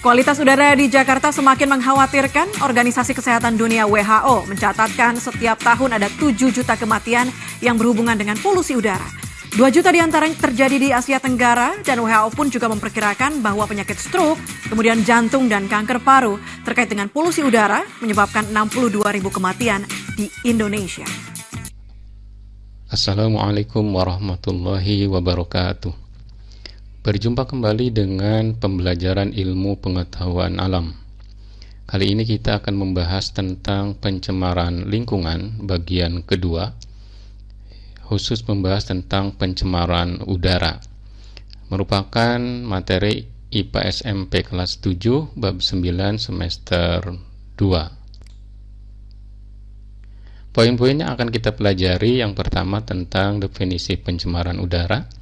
Kualitas udara di Jakarta semakin mengkhawatirkan. Organisasi Kesehatan Dunia WHO mencatatkan setiap tahun ada 7 juta kematian yang berhubungan dengan polusi udara. 2 juta diantaranya terjadi di Asia Tenggara dan WHO pun juga memperkirakan bahwa penyakit stroke, kemudian jantung dan kanker paru terkait dengan polusi udara menyebabkan 62.000 kematian di Indonesia. Assalamualaikum warahmatullahi wabarakatuh. Berjumpa kembali dengan pembelajaran ilmu pengetahuan alam. Kali ini kita akan membahas tentang pencemaran lingkungan bagian kedua, khusus membahas tentang pencemaran udara. Merupakan materi IPA SMP kelas 7 bab 9 semester 2. Poin-poin yang akan kita pelajari, yang pertama tentang definisi pencemaran udara,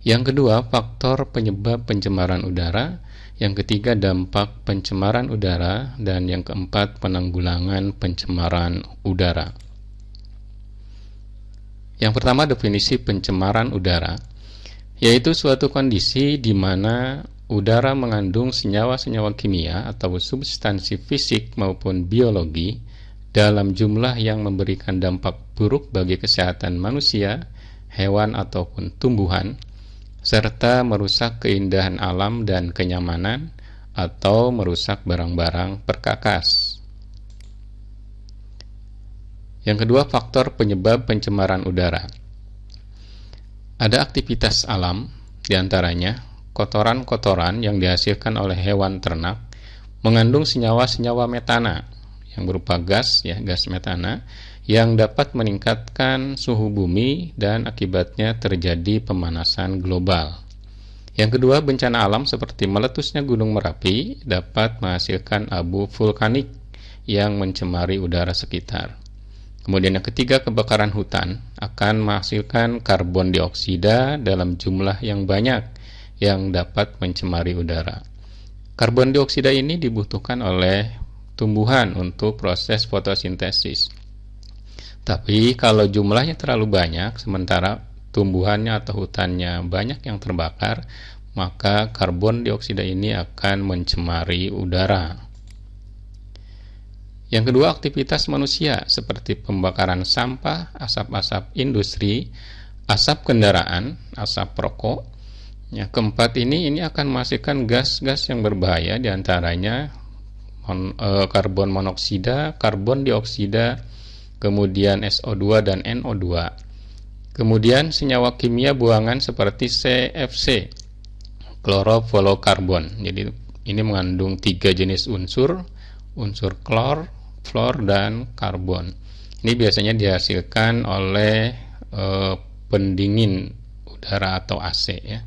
yang kedua faktor penyebab pencemaran udara, yang ketiga dampak pencemaran udara, dan yang keempat penanggulangan pencemaran udara. Yang pertama definisi pencemaran udara, yaitu suatu kondisi di mana udara mengandung senyawa-senyawa kimia atau substansi fisik maupun biologi dalam jumlah yang memberikan dampak buruk bagi kesehatan manusia, hewan ataupun tumbuhan, serta merusak keindahan alam dan kenyamanan atau merusak barang-barang perkakas. Yang kedua, faktor penyebab pencemaran udara. Ada aktivitas alam, diantaranya kotoran-kotoran yang dihasilkan oleh hewan ternak mengandung senyawa-senyawa metana yang berupa gas metana yang dapat meningkatkan suhu bumi dan akibatnya terjadi pemanasan global. Yang kedua, bencana alam seperti meletusnya Gunung Merapi dapat menghasilkan abu vulkanik yang mencemari udara sekitar. Kemudian yang ketiga, kebakaran hutan akan menghasilkan karbon dioksida dalam jumlah yang banyak yang dapat mencemari udara. Karbon dioksida ini dibutuhkan oleh tumbuhan untuk proses fotosintesis. Tapi kalau jumlahnya terlalu banyak, sementara tumbuhannya atau hutannya banyak yang terbakar, maka karbon dioksida ini akan mencemari udara. Yang kedua, aktivitas manusia seperti pembakaran sampah, asap-asap industri, asap kendaraan, asap rokok. Yang keempat ini akan menghasilkan gas-gas yang berbahaya, diantaranya karbon monoksida, karbon dioksida, kemudian SO2 dan NO2. Kemudian senyawa kimia buangan seperti CFC, klorofluorokarbon. Jadi ini mengandung 3 jenis unsur klor, fluor, dan karbon. Ini biasanya dihasilkan oleh pendingin udara atau AC ya.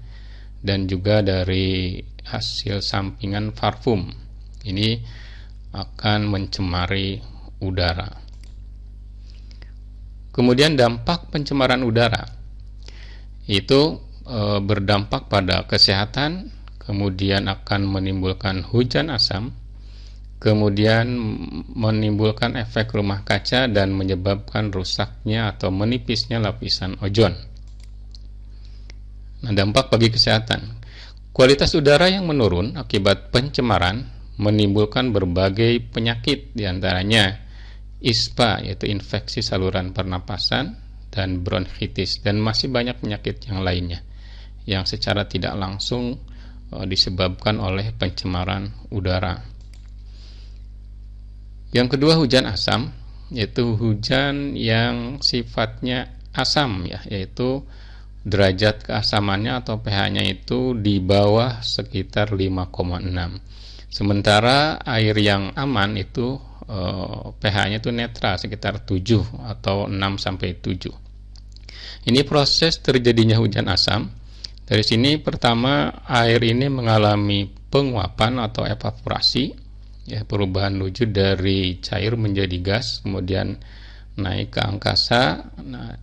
Dan juga dari hasil sampingan parfum. Ini akan mencemari udara. Kemudian dampak pencemaran udara itu berdampak pada kesehatan, kemudian akan menimbulkan hujan asam, kemudian menimbulkan efek rumah kaca dan menyebabkan rusaknya atau menipisnya lapisan ozon. Nah, dampak bagi kesehatan. Kualitas udara yang menurun akibat pencemaran menimbulkan berbagai penyakit, diantaranya ISPA, yaitu infeksi saluran pernapasan, dan bronkitis, dan masih banyak penyakit yang lainnya yang secara tidak langsung disebabkan oleh pencemaran udara. Yang kedua, hujan asam, yaitu hujan yang sifatnya asam ya, yaitu derajat keasamannya atau pH-nya itu di bawah sekitar 5,6. Sementara air yang aman itu pH-nya itu netral sekitar 7 atau 6 sampai 7. Ini proses terjadinya hujan asam. Dari sini pertama air ini mengalami penguapan atau evaporasi, ya, perubahan wujud dari cair menjadi gas, kemudian naik ke angkasa. Nah,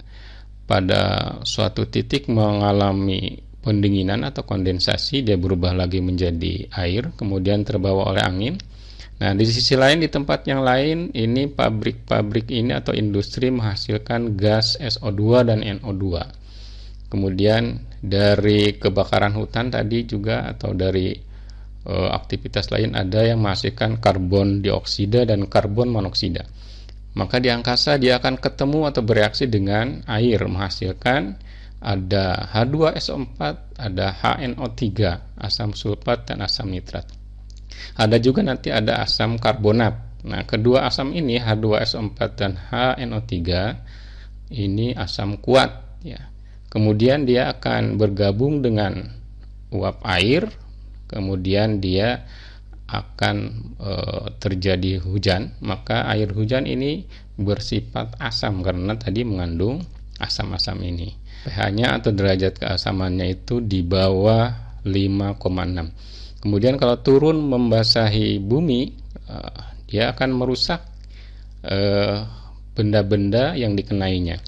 pada suatu titik mengalami pendinginan atau kondensasi, dia berubah lagi menjadi air, kemudian terbawa oleh angin. Nah, di sisi lain, di tempat yang lain, ini pabrik-pabrik ini atau industri menghasilkan gas SO2 dan NO2. Kemudian dari kebakaran hutan tadi juga, atau dari aktivitas lain ada yang menghasilkan karbon dioksida dan karbon monoksida. Maka di angkasa dia akan ketemu atau bereaksi dengan air, menghasilkan ada H2SO4, ada HNO3, asam sulfat dan asam nitrat. Ada juga nanti ada asam karbonat. Nah, kedua asam ini H2SO4 dan HNO3 ini asam kuat ya. Kemudian dia akan bergabung dengan uap air, kemudian dia akan terjadi hujan. Maka air hujan ini bersifat asam karena tadi mengandung asam-asam ini. pH-nya atau derajat keasamannya itu di bawah 5,6. Kemudian kalau turun membasahi bumi, dia akan merusak benda-benda yang dikenainya.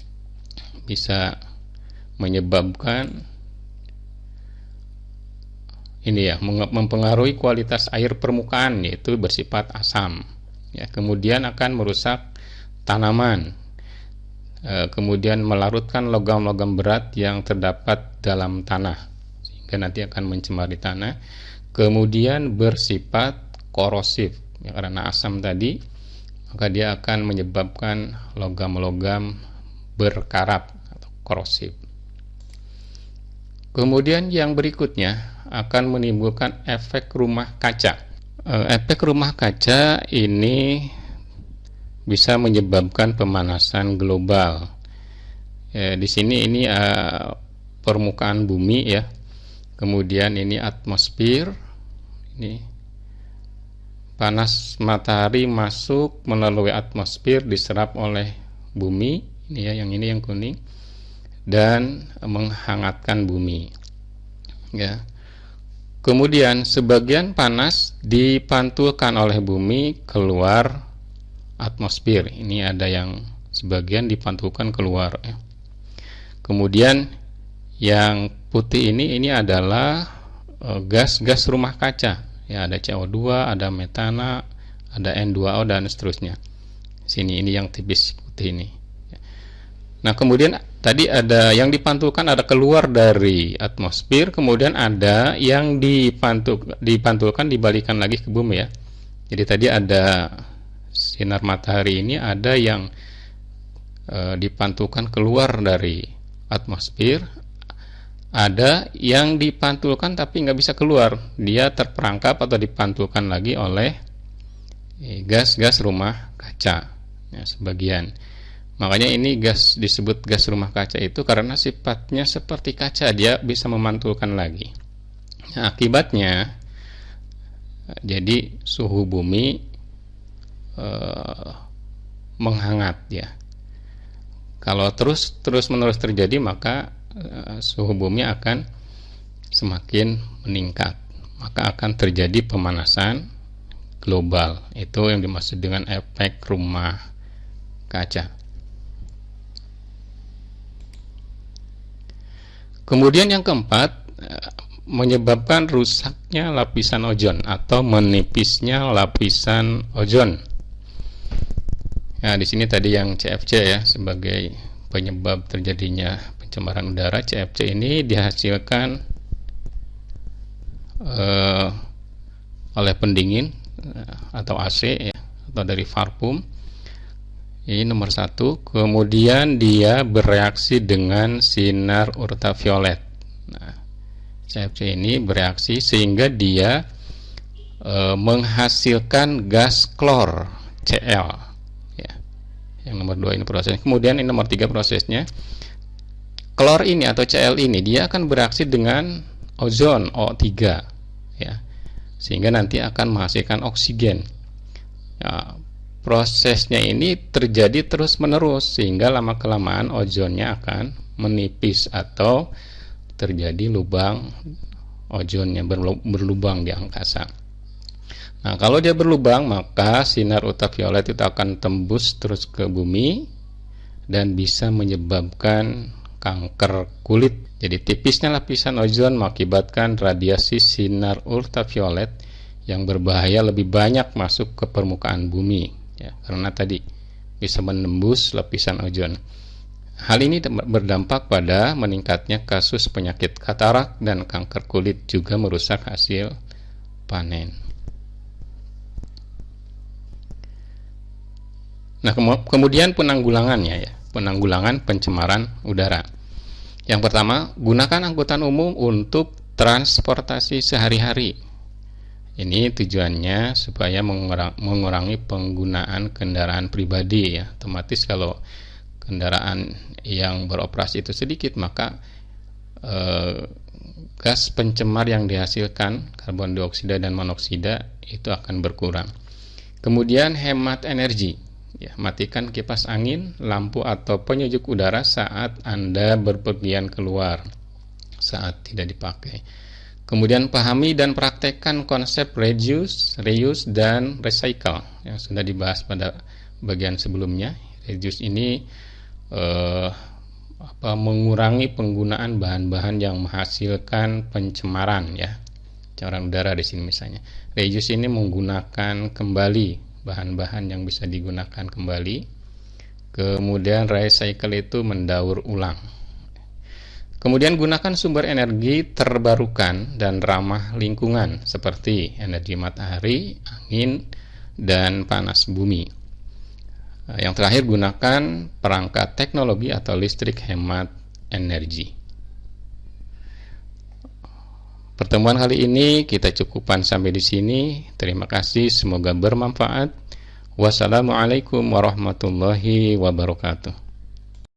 Bisa menyebabkan ini ya, mempengaruhi kualitas air permukaan, yaitu bersifat asam ya. Kemudian akan merusak tanaman, kemudian melarutkan logam-logam berat yang terdapat dalam tanah sehingga nanti akan mencemari tanah. Kemudian bersifat korosif ya, karena asam tadi, maka dia akan menyebabkan logam-logam berkarat atau korosif. Kemudian yang berikutnya akan menimbulkan efek rumah kaca. Efek rumah kaca ini bisa menyebabkan pemanasan global. Di sini ini permukaan bumi ya. Kemudian ini atmosfer. Ini panas matahari masuk melalui atmosfer, diserap oleh bumi. Ini ya, yang ini yang kuning, dan menghangatkan bumi. Ya. Kemudian sebagian panas dipantulkan oleh bumi keluar atmosfer. Ini ada yang sebagian dipantulkan keluar ya. Kemudian yang putih ini adalah gas-gas rumah kaca ya, ada CO2, ada metana, ada N2O dan seterusnya. Sini ini yang tipis putih ini. Nah, kemudian tadi ada yang dipantulkan, ada keluar dari atmosfer, kemudian ada yang dipantulkan dibalikan lagi ke bumi ya. Jadi tadi ada sinar matahari ini ada yang dipantulkan keluar dari atmosfer, ada yang dipantulkan tapi nggak bisa keluar, dia terperangkap atau dipantulkan lagi oleh gas-gas rumah kaca ya, sebagian. Makanya ini gas disebut gas rumah kaca itu karena sifatnya seperti kaca, dia bisa memantulkan lagi. Nah, akibatnya jadi suhu bumi menghangat ya. Kalau terus-menerus terjadi, maka suhu bumi akan semakin meningkat, maka akan terjadi pemanasan global. Itu yang dimaksud dengan efek rumah kaca. Kemudian yang keempat, menyebabkan rusaknya lapisan ozon atau menipisnya lapisan ozon. Nah, di sini tadi yang CFC ya, sebagai penyebab terjadinya pencemaran udara. CFC ini dihasilkan oleh pendingin atau AC ya, atau dari vakum. Ini nomor 1. Kemudian dia bereaksi dengan sinar ultraviolet. Nah, CFC ini bereaksi sehingga dia menghasilkan gas klor Cl ya. Yang nomor 2 ini prosesnya. Kemudian ini nomor 3 prosesnya. Klor ini atau Cl ini dia akan bereaksi dengan ozon O3 ya, sehingga nanti akan menghasilkan oksigen ya. Prosesnya ini terjadi terus menerus sehingga lama kelamaan ozonnya akan menipis atau terjadi lubang ozonnya berlubang di angkasa. Nah, kalau dia berlubang, maka sinar ultraviolet itu akan tembus terus ke bumi dan bisa menyebabkan kanker kulit. Jadi tipisnya lapisan ozon mengakibatkan radiasi sinar ultraviolet yang berbahaya lebih banyak masuk ke permukaan bumi ya, karena tadi bisa menembus lapisan ozon. Hal ini berdampak pada meningkatnya kasus penyakit katarak dan kanker kulit, juga merusak hasil panen. Nah, kemudian penanggulangannya ya, penanggulangan pencemaran udara. Yang pertama, gunakan angkutan umum untuk transportasi sehari-hari. Ini tujuannya supaya mengurangi penggunaan kendaraan pribadi ya. Otomatis kalau kendaraan yang beroperasi itu sedikit, maka gas pencemar yang dihasilkan, karbon dioksida dan monoksida, itu akan berkurang. Kemudian hemat energi. Ya, matikan kipas angin, lampu atau penyejuk udara saat Anda berpergian keluar, saat tidak dipakai. Kemudian pahami dan praktekkan konsep reuse, dan recycle yang sudah dibahas pada bagian sebelumnya. Reuse ini mengurangi penggunaan bahan-bahan yang menghasilkan pencemaran ya, pencemaran udara di sini misalnya. Reuse ini menggunakan kembali bahan-bahan yang bisa digunakan kembali. Kemudian recycle itu mendaur ulang. Kemudian gunakan sumber energi terbarukan dan ramah lingkungan seperti energi matahari, angin, dan panas bumi. Yang terakhir, gunakan perangkat teknologi atau listrik hemat energi. Pertemuan kali ini kita cukupkan sampai di sini. Terima kasih, semoga bermanfaat. Wassalamualaikum warahmatullahi wabarakatuh.